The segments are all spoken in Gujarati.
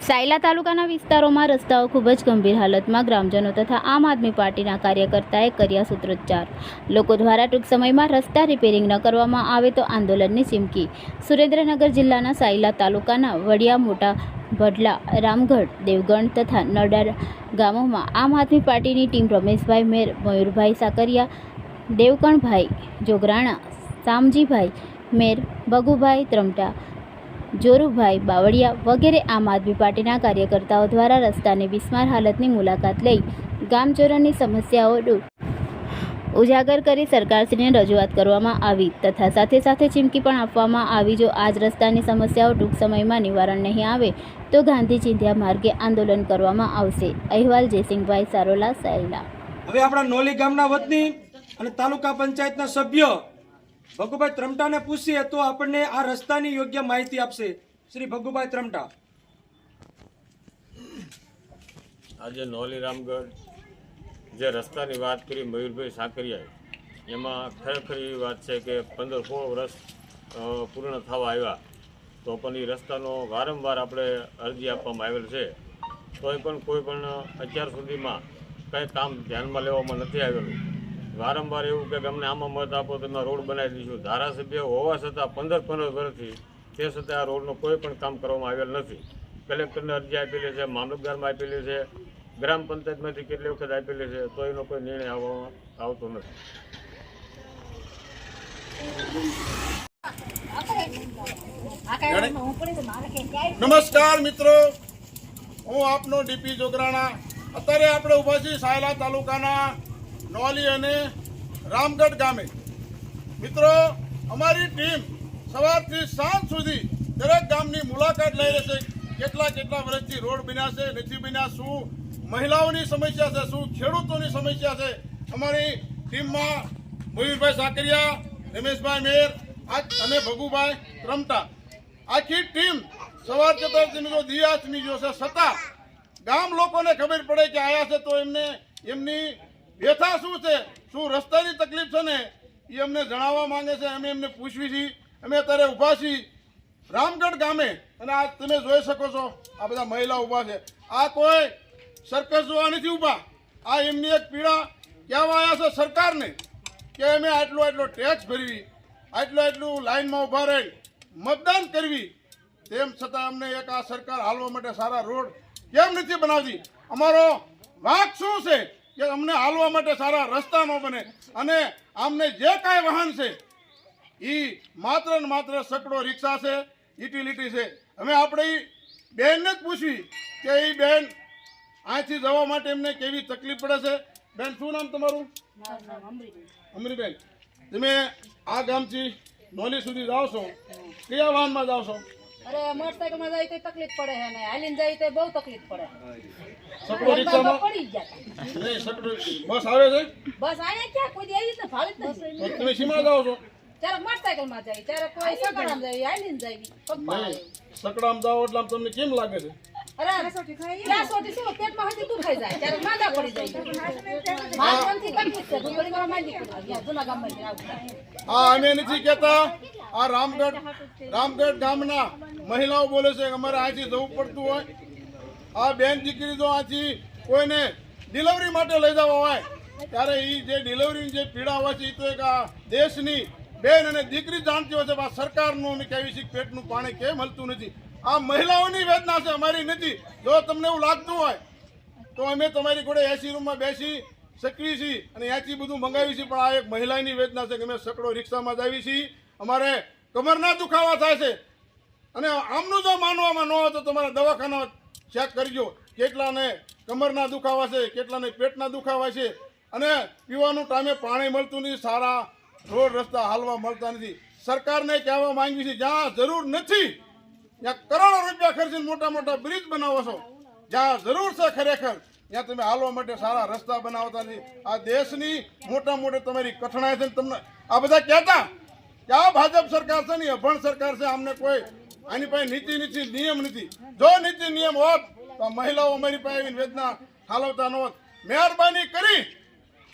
સાયલા તાલુકાના વિસ્તારોમાં રસ્તાઓ ખૂબ જ ગંભીર હાલતમાં, ગ્રામજનો તથા આમ આદમી પાર્ટીના કાર્યકર્તાએ કર્યા સૂત્રોચ્ચાર। લોકો દ્વારા ટૂંક સમયમાં રસ્તા રિપેરિંગ ન કરવામાં આવે તો આંદોલનની ચીમકી। સુરેન્દ્રનગર જિલ્લાના સાયલા તાલુકાના વડિયા, મોટા ભડલા, રામગઢ, દેવગણ તથા નડાર ગામોમાં આમ આદમી પાર્ટીની ટીમ રમેશભાઈ મેર, મયુરભાઈ સાકરિયા, દેવકણભાઈ જોગરાણા, શામજીભાઈ મેર, ભગુભાઈ ત્રમટા, જોરુભાઈ બાવળિયા વગેરે આમ આદમી પાર્ટીના કાર્યકર્તાઓ દ્વારા રસ્તાની બિસ્માર હાલતની મુલાકાત લઈ ગામજનોની સમસ્યાઓ ઉજાગર કરી સરકારશ્રીને રજૂઆત કરવામાં આવી તથા સાથે સાથે ચીમકી પણ આપવામાં આવી, જો આજ રસ્તાની સમસ્યાઓ ટૂંક સમયમાં નિવારણ નહીં આવે તો ગાંધી ચિંધ્યા માર્ગે આંદોલન કરવામાં આવશે। અહેવાલ જયસિંહભાઈ સારોલા, સાયલા। હવે આપણા નોલી ગામના વતની અને તાલુકા પંચાયતના સભ્ય ભગુભાઈ ત્રમટાને પૂછીએ તો આપણને આ રસ્તાની યોગ્ય માહિતી આપશે। શ્રી ભગુભાઈ ત્રમટા। આજે નોલી રામગઢ જે રસ્તાની વાત કરી મયુરભાઈ સાકરિયાએ, એમાં ખરેખર એવી વાત છે કે 15-16 વર્ષ પૂર્ણ થવા આવ્યા તો પણ એ રસ્તાનો વારંવાર આપણે અરજી આપવામાં આવેલ છે, તોય પણ કોઈ પણ અત્યાર સુધીમાં કંઈ કામ ધ્યાનમાં લેવામાં નથી આવેલું। વારંવાર એવું કે અમને આમાં મત આપો તો એમાં રોડ બનાવી દઈશું। ધારાસભ્ય હોવા છતાં 15 વર્ષથી તે છતાં આ રોડનું કોઈ પણ કામ કરવામાં આવેલ નથી। કલેક્ટરને અરજી આપેલી છે, મામલતદારમાં આપેલી છે, ગ્રામ પંચાયતમાંથી કેટલી વખત આપેલી છે, તો એનો કોઈ નિર્ણય આવતો નથી। નમસ્કાર મિત્રો, હું આપનો ડીપી જોગરાણા। અત્યારે આપણે ઊભા છીએ સાયલા તાલુકાના નોલી અને રામગઢ ગામે। મિત્રો, અમારી ટીમ સવારથી સાંજ સુધી દરેક ગામની મુલાકાત લઈ રહેશે। કેટલા વર્ષથી રોડ બન્યા છે, નથી બન્યા, શું મહિલાઓની સમસ્યા છે, શું ખેડૂતોની સમસ્યા છે। અમારી ટીમમાં મયુરભાઈ સાકરિયા, રમેશભાઈ મેર અને ભગુભાઈ ત્રમટા, આખી ટીમ સવાર જતા દિયાસમી જોશે, છતાં ગામ લોકોને ખબર પડે કે આયા છે તો એમની વ્યથા શું છે, શું રસ્તાની તકલીફ છે ને એ અમને જણાવવા માંગે છે। અમે એમને પૂછવી છીએ। અમે અત્યારે ઊભા છીએ રામગઢ ગામે અને આ તમે જોઈ શકો છો આ બધા મહિલા ઊભા છે। આ કોઈ સર્કસ જોવા નથી ઊભા, આ એમની એક પીડા કહેવા આવ્યા છે સરકારને કે અમે આટલો ટેક્સ ભરવી, આટલું લાઈનમાં ઊભા રહી મતદાન કરવી, તેમ છતાં અમને એક આ સરકાર હાલવા માટે સારા રોડ કેમ નથી બનાવતી? અમારો વાંક શું છે કે અમને હાલવા માટે સારા રસ્તા ન બને અને અમને જે કાંઈ વાહન છે એ માત્ર ને માત્ર સકડો રિક્ષા છે, યુટિલિટી છે। અમે આપણે એ બહેનને જ પૂછવી કે એ બહેન અહીંથી જવા માટે એમને કેવી તકલીફ પડે છે। બેન, શું નામ તમારું? અમરીબેન, તમે આ ગામથી નોલી સુધી જાઓ છો, કયા વાહનમાં જાઓ છો? અરે મોટરસાઇકલમાં જાય તો તકલીફ પડે છે ને હાલીને જાય તો બહુ તકલીફ પડે। સકડો રિક્ષામાં પડી ગયા નહીં, સકડો બસ આવે છે? બસ આયા ક્યાં કોઈ દી આવી જ ભાવે જ નથી। તો તમે શીમાં જાઓ છો? ત્યારે મોટરસાઇકલમાં જાય, ત્યારે કોઈ સકડામાં જાય, હાલીને જાય, પગમાં નહીં, સકડામાં જાઓ એટલે આમ તમને કેમ લાગે છે? અરે ક્યાં સોટી શું પેટમાં હજી દુખાઈ જાય, ત્યારે માંદા પડી જાય। માનવથી તકલીફ છે, ગુંગળીમાં માંદી પડી જૂના ગામમાં આવતા। હા, અમે નથી કહેતા, આ રામગઢ ગામના મહિલાઓ બોલે છે કે અમારે અહીંથી જવું પડતું હોય। આ બેન દીકરી જો અહીંથી કોઈને ડિલિવરી માટે લઈ જવા હોય ત્યારે એ જે ડિલિવરીની જે પીડા હોય છે એ તો એક આ દેશની બેન અને દીકરી જાણતી હોય છે। આ સરકારનું અમે કહેવી છીએ પેટનું પાણી કેમ હલતું નથી? આ મહિલાઓની વેદના છે, અમારી નથી। જો તમને એવું લાગતું હોય તો અમે તમારી જોડે એસી રૂમમાં બેસી શકીએ છીએ અને ત્યાંથી બધું મંગાવી છીએ, પણ આ એક મહિલાની વેદના છે કે અમે સકડો રિક્ષામાં જ આવી છીએ, અમારે કમરના દુખાવા થાય છે। અને આમનું જો માનવામાં ન હોય તો તમારા દવાખાના ચેક કરજો, કેટલાને કમરના દુખાવા છે, કેટલાને પેટના દુખાવા છે અને પીવાનું ટાઈમે પાણી મળતું નથી, સારા રોડ રસ્તા હાલવા મળતા નથી। સરકારને કહેવા માંગી છે જ્યાં જરૂર નથી ત્યાં કરોડો રૂપિયા ખર્ચીને મોટા બ્રિજ બનાવો છો, જ્યાં જરૂર છે ખરેખર ત્યાં તમે હાલવા માટે સારા રસ્તા બનાવતા નથી। આ દેશની મોટા તમારી કઠણાઈ છે। તમને આ બધા કહેતા કે આ ભાજપ સરકાર છે ને અભણ સરકાર છે, અમને કોઈ આની પાસે નીતિ નથી, નિયમ નથી। જો નીતિ નિયમ હોત તો મહિલાઓ અમારી પાસે આવીને વેદના હાલવતા ન હોત। મહેરબાની કરી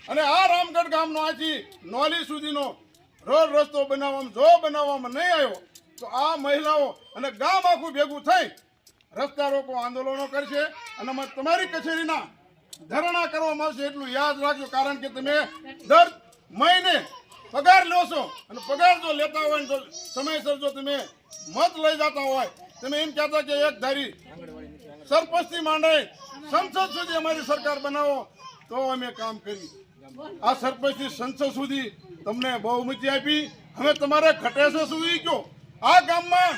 અને આ રામગઢ ગામનો આથી નોલી સુધીનો રોડ રસ્તો બનાવવામાં નહીં આવ્યો તો આ મહિલાઓ અને ગામ આખું ભેગું થઈ રસ્તા રોકો આંદોલનો કરશે અને અમે તમારી કચેરીના ધરણા કરવામાં આવશે એટલું યાદ રાખજો. કારણ કે તમે દર મહિને પગાર લો છો અને પગાર જો લેતા હોય ને તો સમયસર જો તમે મત લઈ જતા હોય, તમે એમ કહેતા કે એક ધારી સરપંચથી માંડે સંસદ સુધી અમારી સરકાર બનાવો તો અમે કામ કરી. આ સરપંચથી સંસદ સુધી તમને બહુમતી આપી, હવે તમારે ઘટે છે શું ઈ કહો. આ ગામમાં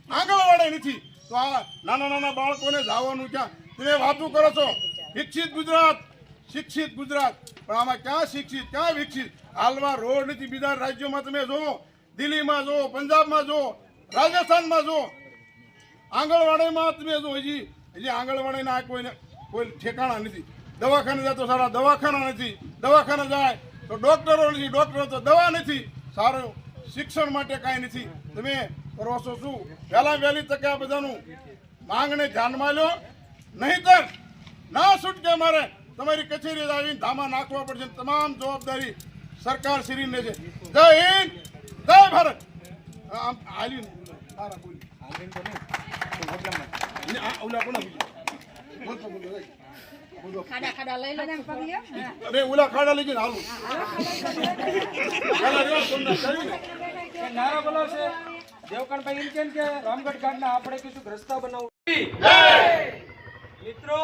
આંગણવાડી નથી તો આ નાના નાના બાળકોને જવાનું ક્યાં? તમે વાતો કરો છો વિકસિત ગુજરાત, શિક્ષિત ગુજરાત, પણ આમાં ક્યાં શિક્ષિત ક્યાં વિકસિત? હાલમાં રોડ નથી. બીજા રાજ્યોમાં તમે જુઓ, દિલ્હીમાં જુઓ, પંજાબમાં જુઓ, રાજસ્થાનમાં જુઓ, આંગણવાડીમાં તમે જો હજી આંગણવાડીના કોઈ ઠેકાણા નથી. દવાખાને જાય તો સારા દવાખાના નથી, દવાખાને જાય તો ડોક્ટરો નથી, ડોક્ટરો તો દવા નથી, સારું શિક્ષણ માટે કાંઈ નથી. તમે કરો છો શું? વહેલી તકે આ બધાનું માંગને ધ્યાનમાં લો, નહીંતર ના છૂટકે મારે તમારી કચેરી આવીને ધામા નાખવા પડશે. તમામ જવાબદારી સરકાર શ્રીને છે. જય હિન્દ, જય ભારત. આમ હાલી સારા બોલી ઓલા કોના બોલતો બોલો ખાડા ખાડા લઈ લો. અરે ઓલા ખાડા લઈ જઈને હાલું નારા બોલાવશે દેવકાનભાઈ એમ કેમ કે રામગઢ ઘાટના આપણે કીધું રસ્તા બનાવવું. મિત્રો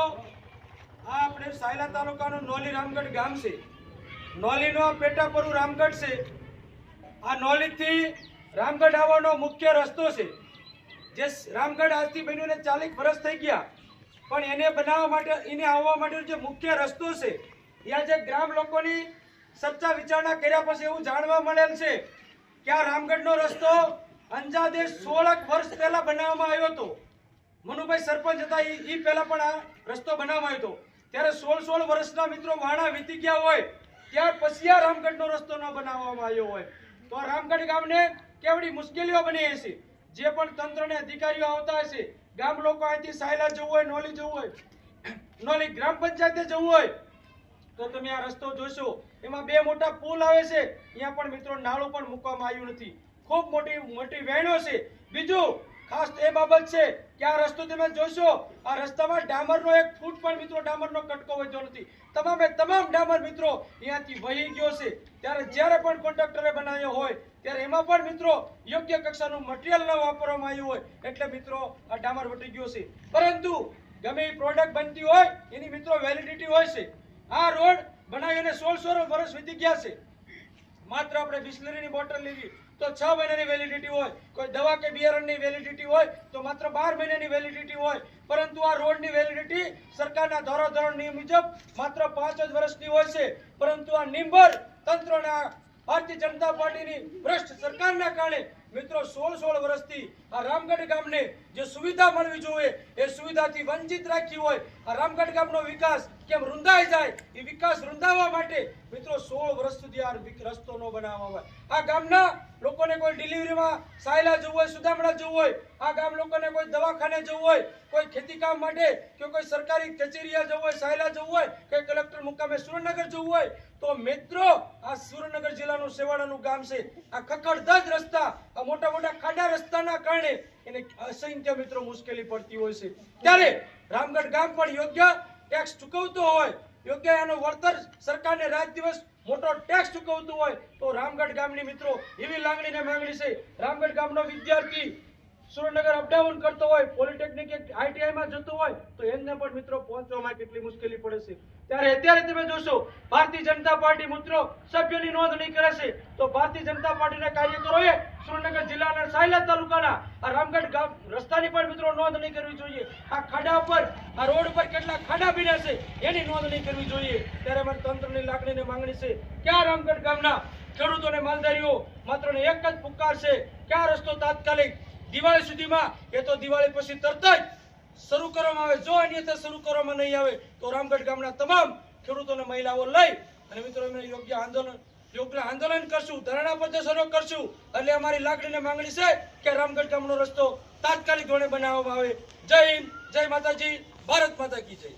આ આપણે સાયલા તાલુકાનું નોલી રામગઢ ગામ છે. નોલીનો પેટાપરું રામગઢ છે. આ નોલીથી રામગઢ આવવાનો મુખ્ય રસ્તો છે. જે રામગઢ આજથી બન્યું 40 વર્ષ થઈ ગયા, પણ એને બનાવવા માટે, એને આવવા માટેનો જે મુખ્ય રસ્તો છે, ત્યાં જે ગ્રામ લોકોની ચર્ચા વિચારણા કર્યા પછી એવું જાણવા મળેલ છે કે આ રામગઢનો રસ્તો અંજાદે 16 વર્ષ પહેલા બનાવવામાં આવ્યો હતો. મનુભાઈ સરપંચ હતા, એ પહેલા પણ આ રસ્તો બનાવવામાં આવ્યો હતો. ત્યારે 16 વર્ષના મિત્રો વાણા વીતી ગયા હોય ત્યાર પછી આ રામગઢનો રસ્તો ન બનાવવામાં આવ્યો હોય તો આ રામગઢ ગામને કેવડી મુશ્કેલીઓ બની હશે. જે પણ તંત્રને અધિકારીઓ આવતા હશે, ગામ લોકો અહીંથી સાયલા જવું હોય, નોલી જવું હોય, નોલી ગ્રામ પંચાયતે જવું હોય તો તમે આ રસ્તો જોશો. એમાં 2 મોટા પુલ આવે છે, અહીંયા પણ મિત્રો નાળું પણ મૂકવામાં આવ્યું નથી. ખૂબ મોટી વહેણો છે. બીજું ખાસ એ બાબત છે કે આ રસ્તો તમે જોશો, આ રસ્તામાં ડામરનો 1 ફૂટ પણ મિત્રો ડામરનો કટકો વધ્યો નથી. તમામે તમામ ડામર મિત્રો અહીંયાથી વહી ગયો છે. ત્યારે જ્યારે પણ કોન્ટ્રાક્ટરે બનાવ્યો હોય ત્યારે એમાં પણ મિત્રો યોગ્ય કક્ષાનું મટીરિયલ ન વાપરવામાં આવ્યું હોય એટલે મિત્રો આ ડામર વટી ગયો છે. પરંતુ ગમે એ પ્રોડક્ટ બનતી હોય એની મિત્રો વેલિડિટી હોય છે. આ રોડ બનાવીને 16 વર્ષ વીતી ગયા છે. માત્ર આપણે બિસ્લરીની બોટલ લેવી તો 6 મહિનાની વેલિડિટી હોય, કોઈ દવા કે બિયારણની વેલિડિટી હોય તો માત્ર 12 મહિનાની વેલિડિટી હોય. પરંતુ આ રોડની વેલિડિટી સરકારના ધોરણ નિયમ મુજબ માત્ર 5 જ વર્ષની હોય છે. પરંતુ આ નિંબર તંત્રના ભારતીય જનતા પાર્ટીની ભ્રષ્ટ સરકારના કારણે મિત્રો 16 વર્ષથી આ રામગઢ ગામને જે સુવિધા મળવી જોઈએ એ સુવિધાથી વંચિત રાખી હોય. આ રામગઢ ગામનો વિકાસ કેમ રૂંધાઈ જાય એ વિકાસ રૂંધાવવા માટે મિત્રો 16 વર્ષ સુધી આ રસ્તો ન બનાવવામાં આવે. આ ગામના લોકોને કોઈ ડિલિવરીમાં સાયલા જવું હોય, સુદામડા જવું હોય, આ ગામ લોકોને કોઈ દવાખાને જવું હોય, કોઈ ખેતી કામ માટે કે કોઈ સરકારી કચેરીએ જવું હોય, સાયલા જવું હોય કે કલેક્ટર મુકામે સુરેન્દ્રનગર જવું હોય તો મિત્રો આ સુરેન્દ્રનગર જિલ્લાનું સેવાડાનું ગામ છે. આ ખખડધજ રસ્તા, આ મોટા મોટા ખાડા રસ્તાના કારણે એને અસંખ્ય મિત્રો મુશ્કેલી પડતી હોય છે. ત્યારે રામગઢ ગામ પણ યોગ્ય ટેક્સ ચૂકવતો હોય, યોગ્ય એનો વળતર સરકારને રાત દિવસ મોટો ટેક્સ ચૂકવતું હોય તો રામગઢ ગામની મિત્રો એવી લાગણી ને માંગણી છે. રામગઢ ગામનો વિદ્યાર્થી સુરેન્દ્રનગર અપડાઉન કરતો હોય, પોલિટેકનિક કે ITI માં જતો હોય તો એને પણ મિત્રો પહોંચવામાં કેટલી મુશ્કેલી પડે છે. ત્યારે અત્યારે તમે જોશો ભારતીય જનતા પાર્ટી મિત્રો સભ્યોની નોંધણી કરે છે તો ભારતીય જનતા પાર્ટીના કાર્યકરોએ સુરેન્દ્રનગર જિલ્લાના સાયલા તાલુકાના આ રામગઢ ગામ રસ્તાની પણ મિત્રો નોંધણી કરવી જોઈએ. આ ખાડા પર, આ રોડ પર કેટલા ખાડા બન્યા છે એની નોંધણી કરવી જોઈએ. ત્યારે મને તંત્રની લાગણીને માંગણી છે કે આ રામગઢ ગામના ખેડૂતોને માલધારીઓ માત્ર એક જ પુકાર છે કે આ રસ્તો તાત્કાલિક દિવાળી સુધીમાં, એ તો દિવાળી પછી તરત જ શરૂ કરવામાં આવે. જો અન્યથા શરૂ કરવામાં નહીં આવે તો રામગઢ ગામના તમામ ખેડૂતોને મહિલાઓ લઈ અને મિત્રો એમને યોગ્ય આંદોલન કરશું, ધરણા પ્રદર્શનો કરશું. એટલે અમારી લાગણીને માંગણી છે કે રામગઢ ગામનો રસ્તો તાત્કાલિક ધોરણે બનાવવામાં આવે. જય હિન્દ, જય માતાજી, ભારત માતા કી જય.